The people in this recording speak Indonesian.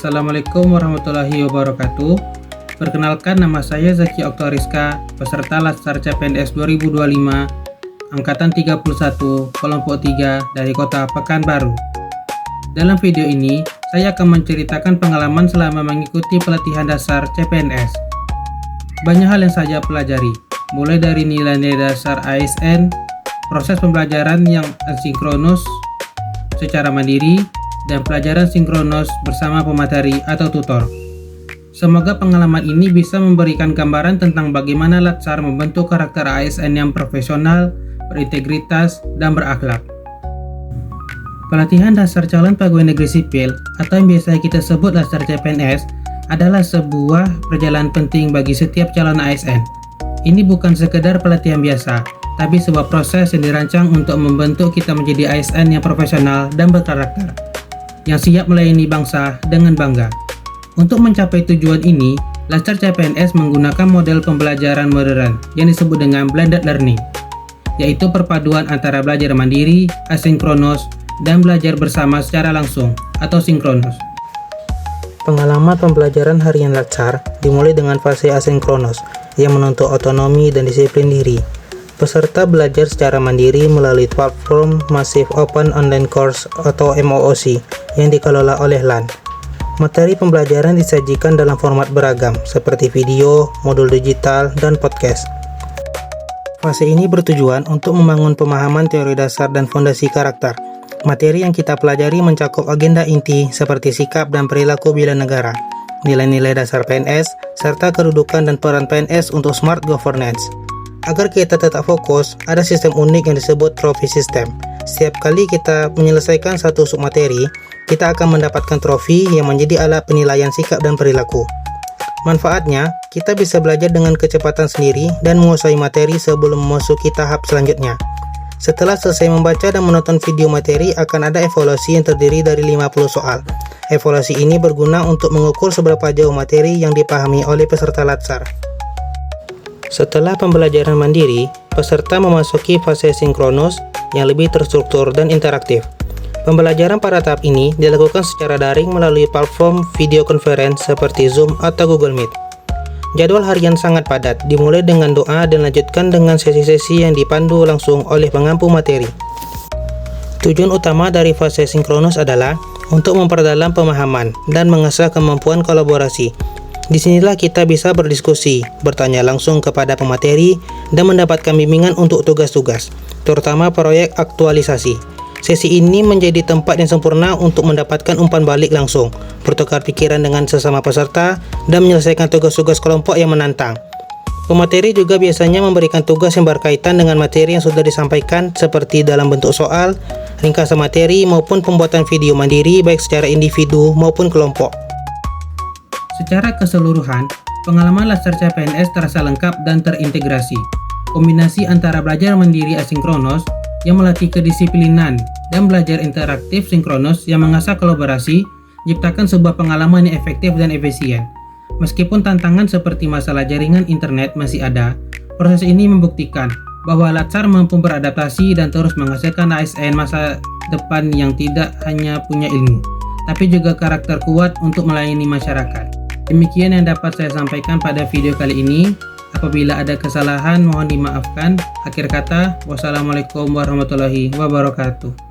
Assalamualaikum warahmatullahi wabarakatuh. Perkenalkan, nama saya Zaki Oktoriska, peserta Latsar CPNS 2025 Angkatan 31 Kelompok 3 dari Kota Pekanbaru. Dalam video ini, saya akan menceritakan pengalaman selama mengikuti pelatihan dasar CPNS. Banyak hal yang saya pelajari, mulai dari nilai-nilai dasar ASN, proses pembelajaran yang asinkronus secara mandiri, dan pelajaran sinkronus bersama pemateri atau tutor. Semoga pengalaman ini bisa memberikan gambaran tentang bagaimana Latsar membentuk karakter ASN yang profesional, berintegritas, dan berakhlak. Pelatihan dasar calon pegawai negeri sipil atau yang biasa kita sebut Latsar CPNS adalah sebuah perjalanan penting bagi setiap calon ASN. Ini bukan sekedar pelatihan biasa, tapi sebuah proses yang dirancang untuk membentuk kita menjadi ASN yang profesional dan berkarakter, yang siap melayani bangsa dengan bangga. Untuk mencapai tujuan ini, Latsar CPNS menggunakan model pembelajaran modern yang disebut dengan blended learning, yaitu perpaduan antara belajar mandiri, asinkronus, dan belajar bersama secara langsung atau sinkronus. Pengalaman pembelajaran harian Latsar dimulai dengan fase asinkronus yang menuntut otonomi dan disiplin diri. Peserta belajar secara mandiri melalui platform Massive Open Online Course atau MOOC yang dikelola oleh LAN. Materi pembelajaran disajikan dalam format beragam seperti video, modul digital, dan podcast. Fase ini bertujuan untuk membangun pemahaman teori dasar dan fondasi karakter. Materi yang kita pelajari mencakup agenda inti seperti sikap dan perilaku bela negara, nilai-nilai dasar PNS, serta kedudukan dan peran PNS untuk smart governance. Agar kita tetap fokus, ada sistem unik yang disebut trofi system. Setiap kali kita menyelesaikan satu submateri, kita akan mendapatkan trofi yang menjadi alat penilaian sikap dan perilaku. Manfaatnya, kita bisa belajar dengan kecepatan sendiri dan menguasai materi sebelum memasuki tahap selanjutnya. Setelah selesai membaca dan menonton video materi, akan ada evaluasi yang terdiri dari 50 soal. Evaluasi ini berguna untuk mengukur seberapa jauh materi yang dipahami oleh peserta Latsar. Setelah pembelajaran mandiri, peserta memasuki fase sinkronus yang lebih terstruktur dan interaktif. Pembelajaran pada tahap ini dilakukan secara daring melalui platform video conference seperti Zoom atau Google Meet. Jadwal harian sangat padat, dimulai dengan doa dan lanjutkan dengan sesi-sesi yang dipandu langsung oleh pengampu materi. Tujuan utama dari fase sinkronus adalah untuk memperdalam pemahaman dan mengasah kemampuan kolaborasi. Disinilah kita bisa berdiskusi, bertanya langsung kepada pemateri, dan mendapatkan bimbingan untuk tugas-tugas, terutama proyek aktualisasi. Sesi ini menjadi tempat yang sempurna untuk mendapatkan umpan balik langsung, bertukar pikiran dengan sesama peserta, dan menyelesaikan tugas-tugas kelompok yang menantang. Pemateri juga biasanya memberikan tugas yang berkaitan dengan materi yang sudah disampaikan, seperti dalam bentuk soal, ringkasan materi, maupun pembuatan video mandiri baik secara individu maupun kelompok. Secara keseluruhan, pengalaman Latsar CPNS terasa lengkap dan terintegrasi. Kombinasi antara belajar mandiri asinkronus yang melatih kedisiplinan dan belajar interaktif sinkronus yang mengasah kolaborasi, menciptakan sebuah pengalaman yang efektif dan efisien. Meskipun tantangan seperti masalah jaringan internet masih ada, proses ini membuktikan bahwa Latsar mampu beradaptasi dan terus menghasilkan ASN masa depan yang tidak hanya punya ilmu, tapi juga karakter kuat untuk melayani masyarakat. Demikian yang dapat saya sampaikan pada video kali ini. Apabila ada kesalahan, mohon dimaafkan. Akhir kata, wassalamualaikum warahmatullahi wabarakatuh.